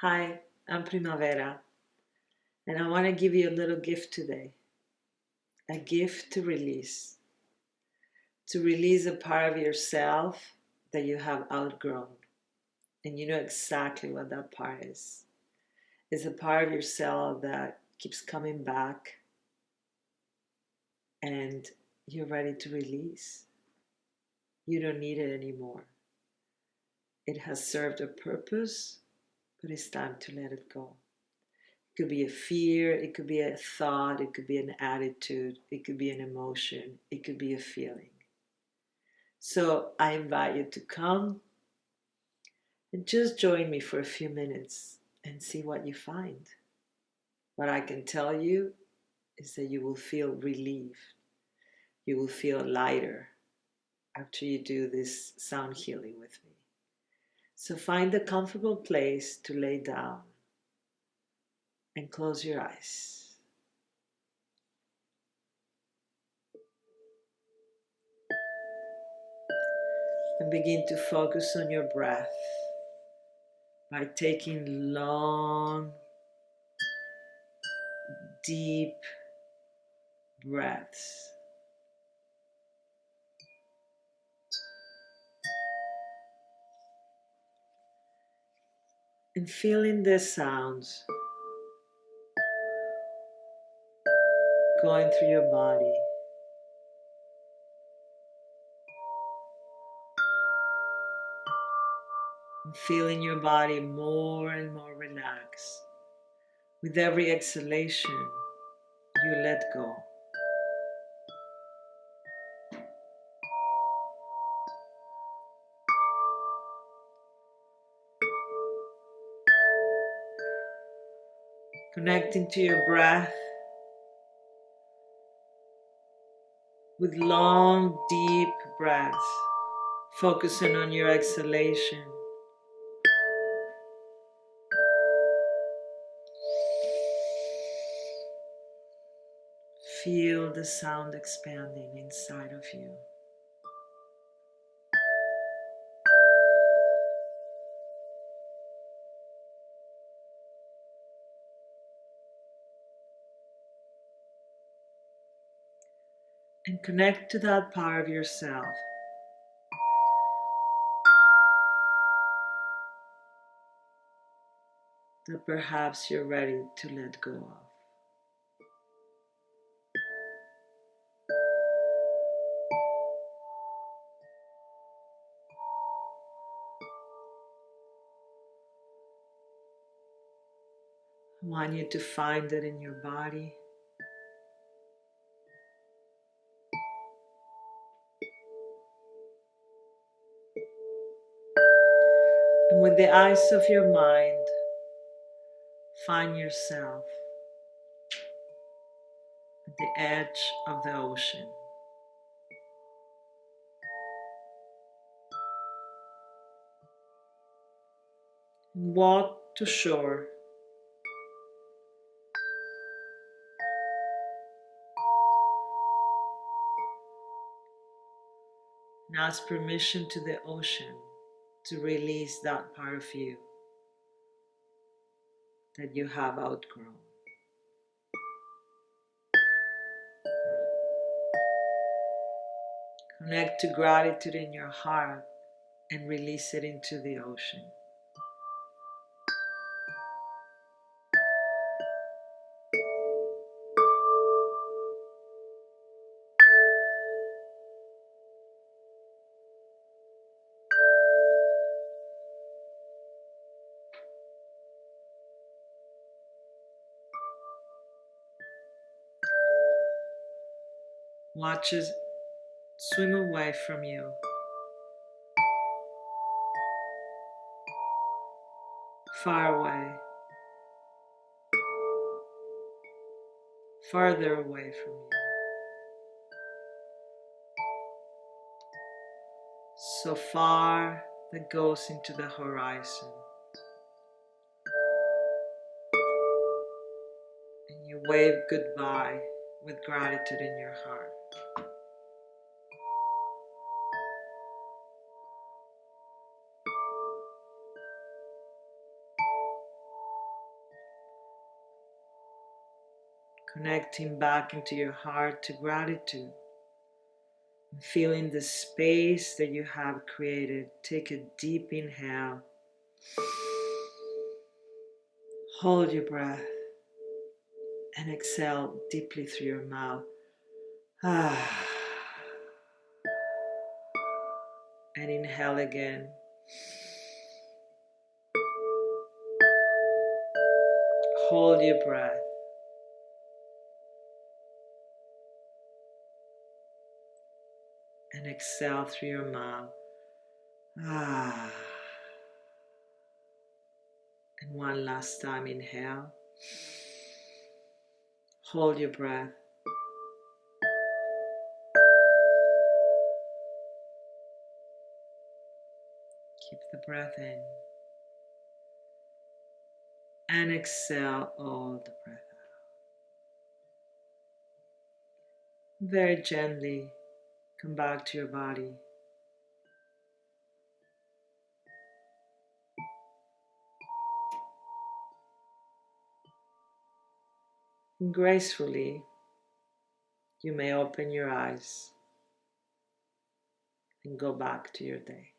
Hi, I'm Primavera, and I want to give you a little gift today. A gift to release a part of yourself that you have outgrown. And you know exactly what that part is. It's a part of yourself that keeps coming back, and you're ready to release. You don't need it anymore. It has served a purpose, but it's time to let it go. It could be a fear, it could be a thought, it could be an attitude, it could be an emotion, it could be a feeling. So I invite you to come and just join me for a few minutes and see what you find. What I can tell you is that you will feel relief. You will feel lighter after you do this sound healing with me. So find a comfortable place to lay down and close your eyes. And begin to focus on your breath by taking long, deep breaths. And feeling the sounds going through your body. And feeling your body more and more relaxed. With every exhalation, you let go. Connecting to your breath with long, deep breaths. Focusing on your exhalation. Feel the sound expanding inside of you. And connect to that part of yourself that perhaps you're ready to let go of. I want you to find it in your body. And with the eyes of your mind, find yourself at the edge of the ocean. Walk to shore. And ask permission to the ocean to release that part of you that you have outgrown. Connect to gratitude in your heart and release it into the ocean. Watch it swim away from you, far away, farther away from you, so far that goes into the horizon. And you wave goodbye with gratitude in your heart. connecting back into your heart to gratitude, and feeling the space that you have created. Take a deep inhale. Hold your breath and exhale deeply through your mouth. Ah. And inhale again. Hold your breath. And exhale through your mouth. Ah. And one last time, inhale. Hold your breath. Keep the breath in. And exhale all the breath out. Very gently come back to your body. And gracefully, you may open your eyes and go back to your day.